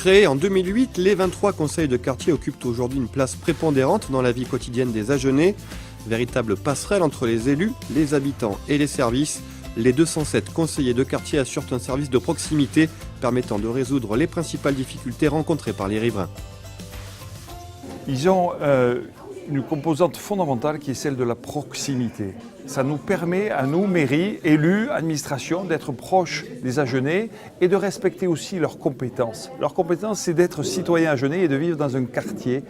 Créés en 2008, les 23 conseils de quartier occupent aujourd'hui une place prépondérante dans la vie quotidienne des Agenais. Véritable passerelle entre les élus, les habitants et les services, les 207 conseillers de quartier assurent un service de proximité permettant de résoudre les principales difficultés rencontrées par les riverains. Ils ont une composante fondamentale qui est celle de la proximité. Ça nous permet à nous, mairie, élus, administration, d'être proches des Agenais et de respecter aussi leurs compétences. Leur compétence, c'est d'être citoyen agenais et de vivre dans un quartier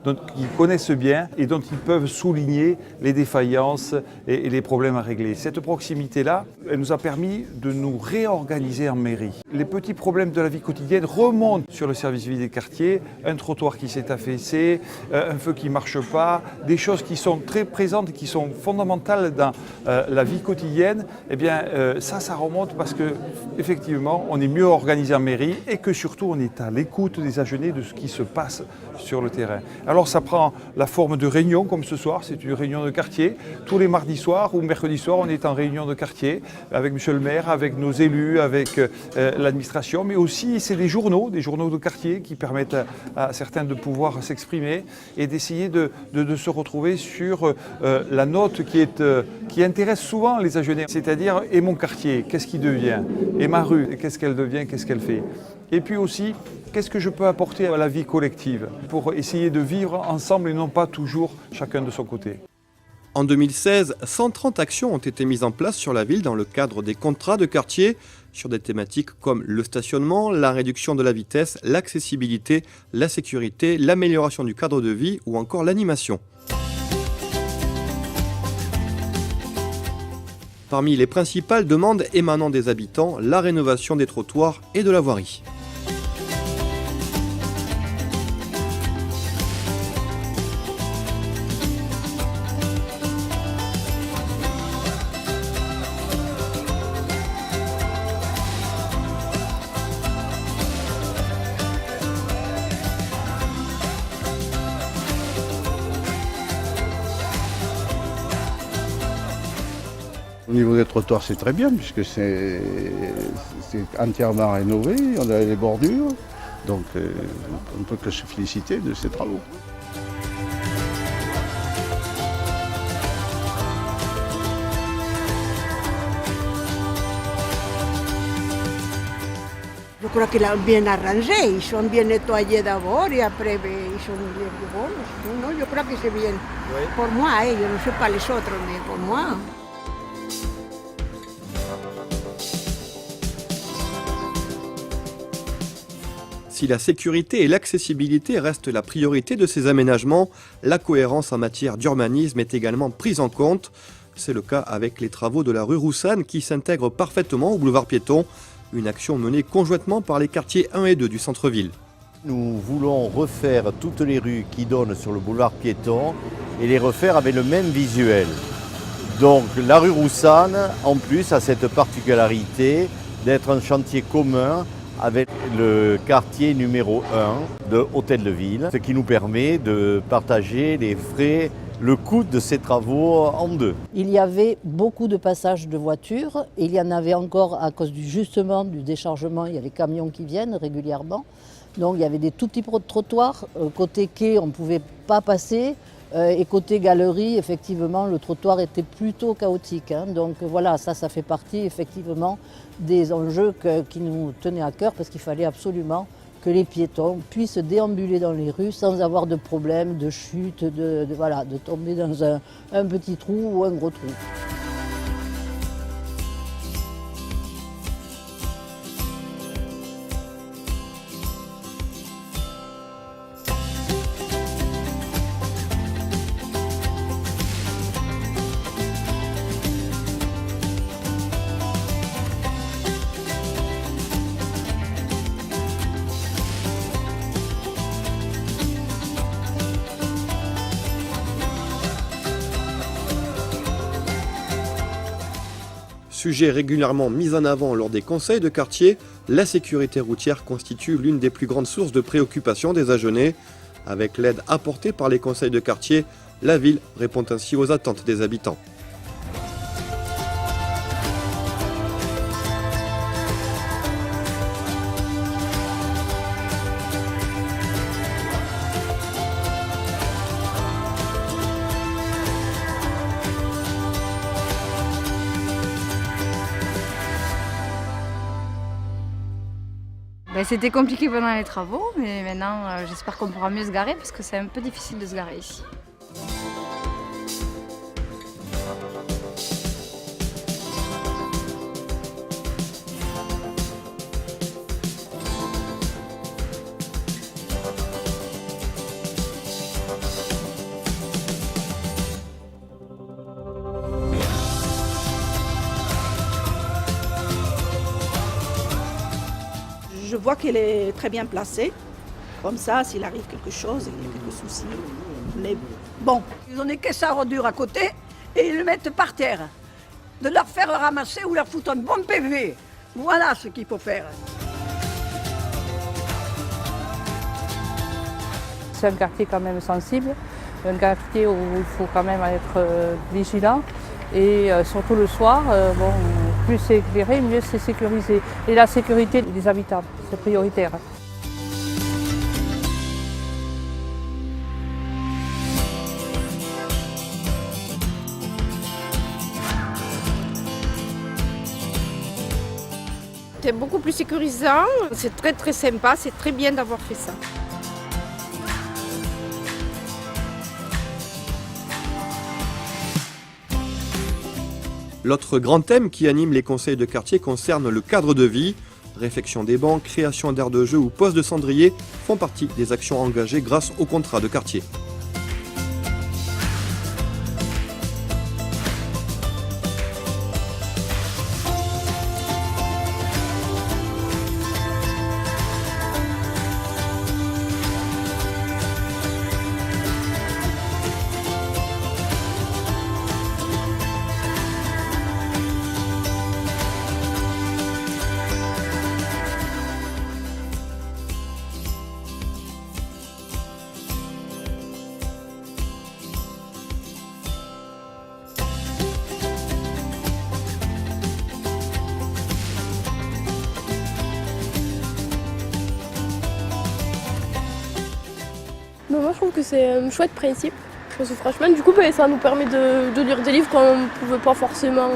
qu'ils connaissent bien et dont ils peuvent souligner les défaillances et les problèmes à régler. Cette proximité-là, elle nous a permis de nous réorganiser en mairie. Les petits problèmes de la vie quotidienne remontent sur le service vie des quartiers, un trottoir qui s'est affaissé, un feu qui ne marche pas, des choses qui sont très présentes et qui sont fondamentales dans la vie quotidienne. Eh bien, ça remonte parce que effectivement, on est mieux organisé en mairie et que surtout, on est à l'écoute des Agenais de ce qui se passe sur le terrain. Alors ça prend la forme de réunion comme ce soir, c'est une réunion de quartier. Tous les mardis soirs ou mercredis soirs, on est en réunion de quartier avec monsieur le maire, avec nos élus, avec l'administration, mais aussi c'est des journaux de quartier qui permettent à certains de pouvoir s'exprimer et d'essayer de se retrouver sur la note qui intéresse souvent les Agenais, c'est-à-dire et mon quartier, qu'est-ce qu'il devient, et ma rue, qu'est-ce qu'elle devient, qu'est-ce qu'elle fait. Et puis aussi, qu'est-ce que je peux apporter à la vie collective pour essayer de vivre ensemble et non pas toujours chacun de son côté. En 2016, 130 actions ont été mises en place sur la ville dans le cadre des contrats de quartier sur des thématiques comme le stationnement, la réduction de la vitesse, l'accessibilité, la sécurité, l'amélioration du cadre de vie ou encore l'animation. Parmi les principales demandes émanant des habitants, la rénovation des trottoirs et de la voirie. Au niveau des trottoirs, c'est très bien puisque c'est entièrement rénové, on a les bordures, donc on ne peut que se féliciter de ces travaux. Je crois qu'il a bien arrangé, ils sont bien nettoyés d'abord et après ils sont bien bons. Non, je crois que c'est bien. Oui. Pour moi, je ne sais pas les autres, mais pour moi. Si la sécurité et l'accessibilité restent la priorité de ces aménagements, la cohérence en matière d'urbanisme est également prise en compte. C'est le cas avec les travaux de la rue Roussanne qui s'intègrent parfaitement au boulevard piéton, une action menée conjointement par les quartiers 1 et 2 du centre-ville. Nous voulons refaire toutes les rues qui donnent sur le boulevard piéton et les refaire avec le même visuel. Donc la rue Roussanne, en plus, a cette particularité d'être un chantier commun avec le quartier numéro 1 de Hôtel de Ville, ce qui nous permet de partager les frais, le coût de ces travaux en deux. Il y avait beaucoup de passages de voitures et il y en avait encore à cause justement du déchargement, il y a les camions qui viennent régulièrement. Donc il y avait des tout petits trottoirs, côté quai on ne pouvait pas passer et côté galerie effectivement le trottoir était plutôt chaotique. Donc voilà, ça fait partie effectivement des enjeux qui nous tenaient à cœur parce qu'il fallait absolument que les piétons puissent déambuler dans les rues sans avoir de problème, de chute, de tomber dans un petit trou ou un gros trou. Sujet régulièrement mis en avant lors des conseils de quartier, la sécurité routière constitue l'une des plus grandes sources de préoccupation des Agenais. Avec l'aide apportée par les conseils de quartier, la ville répond ainsi aux attentes des habitants. C'était compliqué pendant les travaux, mais maintenant j'espère qu'on pourra mieux se garer parce que c'est un peu difficile de se garer ici. Je vois qu'elle est très bien placée. Comme ça, s'il arrive quelque chose, il y a quelques soucis. Mais bon. Ils ont des caisses à ordures à côté et ils le mettent par terre. De leur faire ramasser ou leur foutre un bon PV. Voilà ce qu'il faut faire. C'est un quartier quand même sensible, un quartier où il faut quand même être vigilant. Et surtout le soir, plus c'est éclairé, mieux c'est sécurisé. Et la sécurité des habitants, c'est prioritaire. C'est beaucoup plus sécurisant, c'est très sympa, c'est très bien d'avoir fait ça. L'autre grand thème qui anime les conseils de quartier concerne le cadre de vie. Réfection des bancs, création d'aires de jeu ou pose de cendrier font partie des actions engagées grâce au contrat de quartier. Moi je trouve que c'est un chouette principe. Parce que franchement, du coup, ça nous permet de lire des livres qu'on ne pouvait pas forcément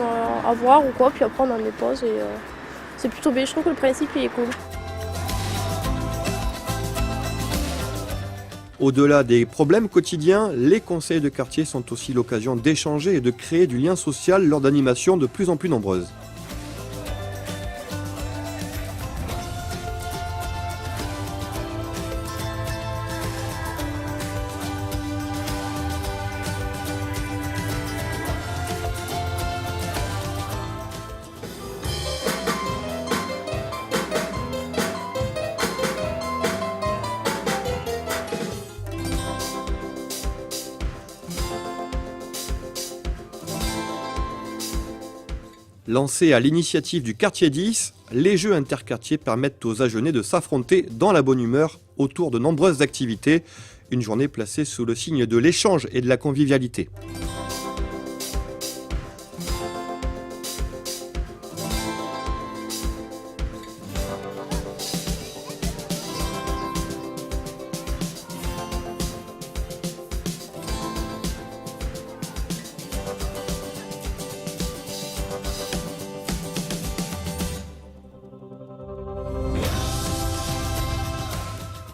avoir ou quoi. Puis après, on en dépose et c'est plutôt bien. Je trouve que le principe il est cool. Au-delà des problèmes quotidiens, les conseils de quartier sont aussi l'occasion d'échanger et de créer du lien social lors d'animations de plus en plus nombreuses. Lancés à l'initiative du quartier 10, les jeux interquartiers permettent aux Agenais de s'affronter dans la bonne humeur autour de nombreuses activités. Une journée placée sous le signe de l'échange et de la convivialité.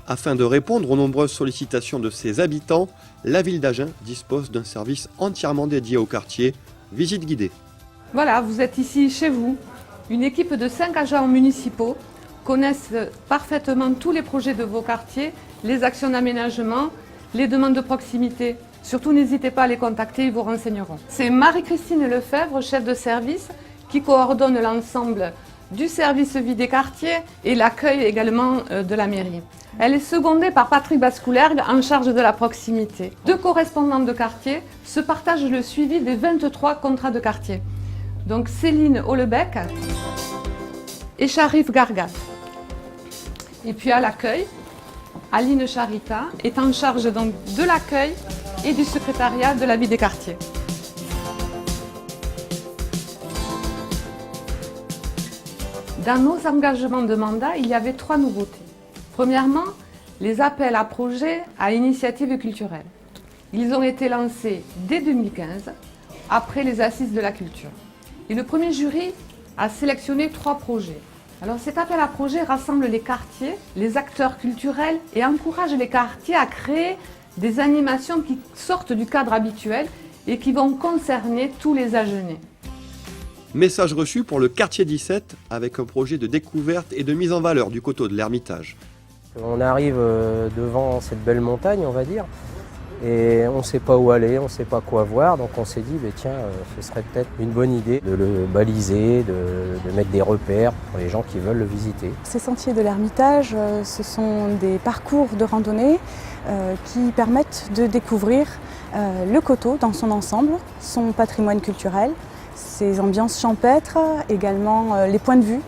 Afin de répondre aux nombreuses sollicitations de ses habitants, la ville d'Agen dispose d'un service entièrement dédié au quartier, visite guidée. Voilà, vous êtes ici chez vous. Une équipe de 5 agents municipaux connaissent parfaitement tous les projets de vos quartiers, les actions d'aménagement, les demandes de proximité. Surtout, n'hésitez pas à les contacter, ils vous renseigneront. C'est Marie-Christine Lefebvre, chef de service, qui coordonne l'ensemble du service vie des quartiers et l'accueil également de la mairie. Elle est secondée par Patrick Bascoulergue en charge de la proximité. 2 correspondants de quartier se partagent le suivi des 23 contrats de quartier. Donc Céline Hollebec et Sharif Gargat. Et puis à l'accueil, Aline Charita est en charge donc de l'accueil et du secrétariat de la vie des quartiers. Dans nos engagements de mandat, il y avait 3 nouveautés. Premièrement, les appels à projets à initiative culturelle. Ils ont été lancés dès 2015, après les Assises de la culture. Et le premier jury a sélectionné 3 projets. Alors cet appel à projet rassemble les quartiers, les acteurs culturels et encourage les quartiers à créer des animations qui sortent du cadre habituel et qui vont concerner tous les Agenais. Message reçu pour le quartier 17 avec un projet de découverte et de mise en valeur du coteau de l'Ermitage. On arrive devant cette belle montagne, on va dire, et on ne sait pas où aller, on ne sait pas quoi voir, donc on s'est dit, tiens, ce serait peut-être une bonne idée de le baliser, de mettre des repères pour les gens qui veulent le visiter. Ces sentiers de l'Ermitage, ce sont des parcours de randonnée qui permettent de découvrir le coteau dans son ensemble, son patrimoine culturel, ses ambiances champêtres, également les points de vue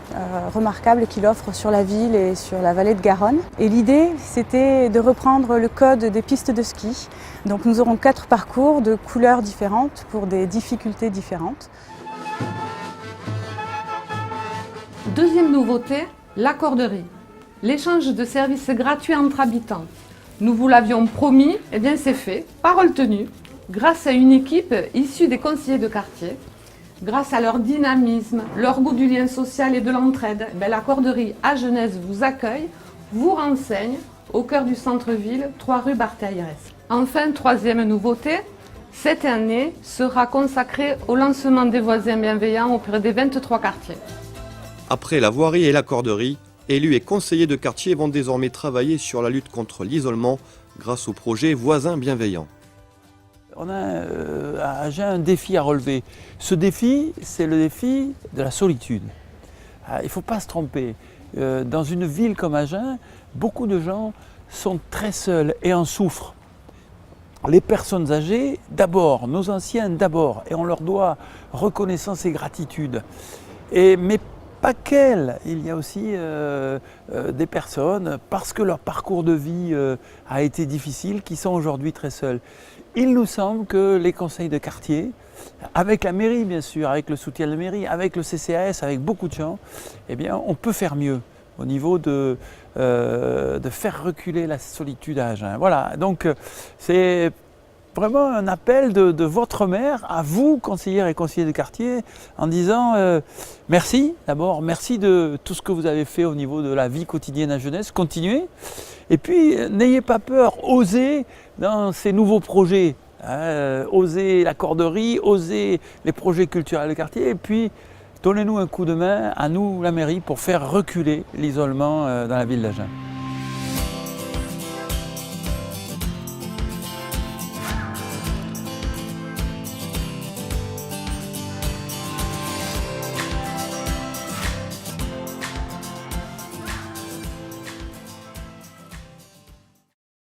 remarquables qu'il offre sur la ville et sur la vallée de Garonne. Et l'idée, c'était de reprendre le code des pistes de ski. Donc nous aurons 4 parcours de couleurs différentes pour des difficultés différentes. Deuxième nouveauté, l'accorderie. L'échange de services gratuits entre habitants. Nous vous l'avions promis, et bien c'est fait, parole tenue. Grâce à une équipe issue des conseillers de quartier, grâce à leur dynamisme, leur goût du lien social et de l'entraide, l'accorderie Agenais vous accueille, vous renseigne au cœur du centre-ville, 3 rue Barthéaires. Enfin, troisième nouveauté, cette année sera consacrée au lancement des voisins bienveillants auprès des 23 quartiers. Après la voirie et l'accorderie, élus et conseillers de quartier vont désormais travailler sur la lutte contre l'isolement grâce au projet Voisins bienveillants. On a à Agen un défi à relever. Ce défi, c'est le défi de la solitude. Il ne faut pas se tromper. Dans une ville comme Agen, beaucoup de gens sont très seuls et en souffrent. Les personnes âgées, d'abord, nos anciens d'abord, et on leur doit reconnaissance et gratitude. Mais pas qu'elles, il y a aussi des personnes, parce que leur parcours de vie a été difficile, qui sont aujourd'hui très seules. Il nous semble que les conseils de quartier, avec la mairie bien sûr, avec le soutien de la mairie, avec le CCAS, avec beaucoup de gens, eh bien on peut faire mieux au niveau de faire reculer la solitude à Agen. Voilà, donc c'est vraiment un appel de votre maire à vous, conseillères et conseillers de quartier, en disant merci d'abord, merci de tout ce que vous avez fait au niveau de la vie quotidienne à Agenais, continuez. Et puis n'ayez pas peur, osez dans ces nouveaux projets, osez l'accorderie, osez les projets culturels de quartier, et puis donnez-nous un coup de main, à nous, la mairie, pour faire reculer l'isolement dans la ville d'Agen.